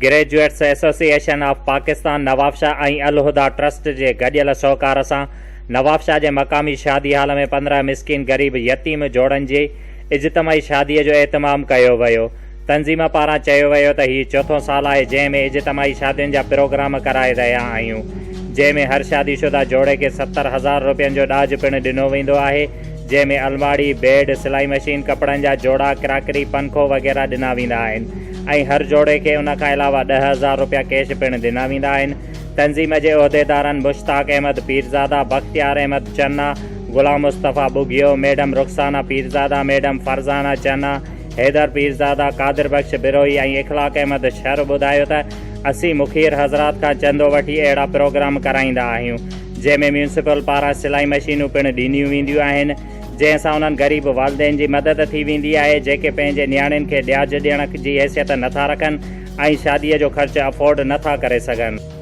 Graduates association of Pakistan Nawabshah ऐं अल-हुदा trust जे गॾियल सहकार सां नवाबशाह जे मक़ामी शादी हाल में 15 मिस्किन गरीब यतीम जोड़नि जी इज्तिमाही शादीअ जो एहतमाम कयो वियो। तंज़ीम पारां चयो वियो त हीउ चौथों साल आहे जंहिं में इज्तिमाही शादियुनि जा प्रोग्राम कराए रहिया आहियूं, जंहिं में हर शादीशुदा जोड़े खे 70,000 रुपयनि जो ॾाज पिणु ॾिनो वेंदो आहे, जंहिं में अलमारी, बेड, सिलाई मशीन, कपिड़नि जा जोड़ा, क्राकरी, पंखो वग़ैरह ॾिना वेंदा आहिनि ऐं हर जोड़े खे उन खां अलावा 10,000 रुपया कैश पिणु ॾिना वेंदा आहिनि। तंज़ीम जे उहिदेदारनि मुश्ताक अहमद पीरज़ादा, बख़्तियार अहमद चन्ना, गुलाम मुस्तफ़ा बुगियो, मैडम रुखसाना पीरज़ादा, मैडम फरज़ाना चन्ना, हैदर पीरज़ादा, कादिर बख्श बिरोही ऐं इख़लाक़ अहमद शर ॿुधायो त असीं मुखीर हज़रात खां चंदो वठी अहिड़ा प्रोग्राम कराईंदा आहियूं, जंहिं में म्यूनसिपल पारां सिलाई मशीनूं पिणु ॾिनियूं वेंदियूं आहिनि, जंहिं सां उन्हनि ग़रीब वालदेन जी मदद थी वेंदी आहे जेके पंहिंजे नियाणियुनि खे ॾियाज ॾियण जी हैसियत नथा रखनि ऐं शादीअ जो ख़र्चु अफोर्ड नथा करे सघनि।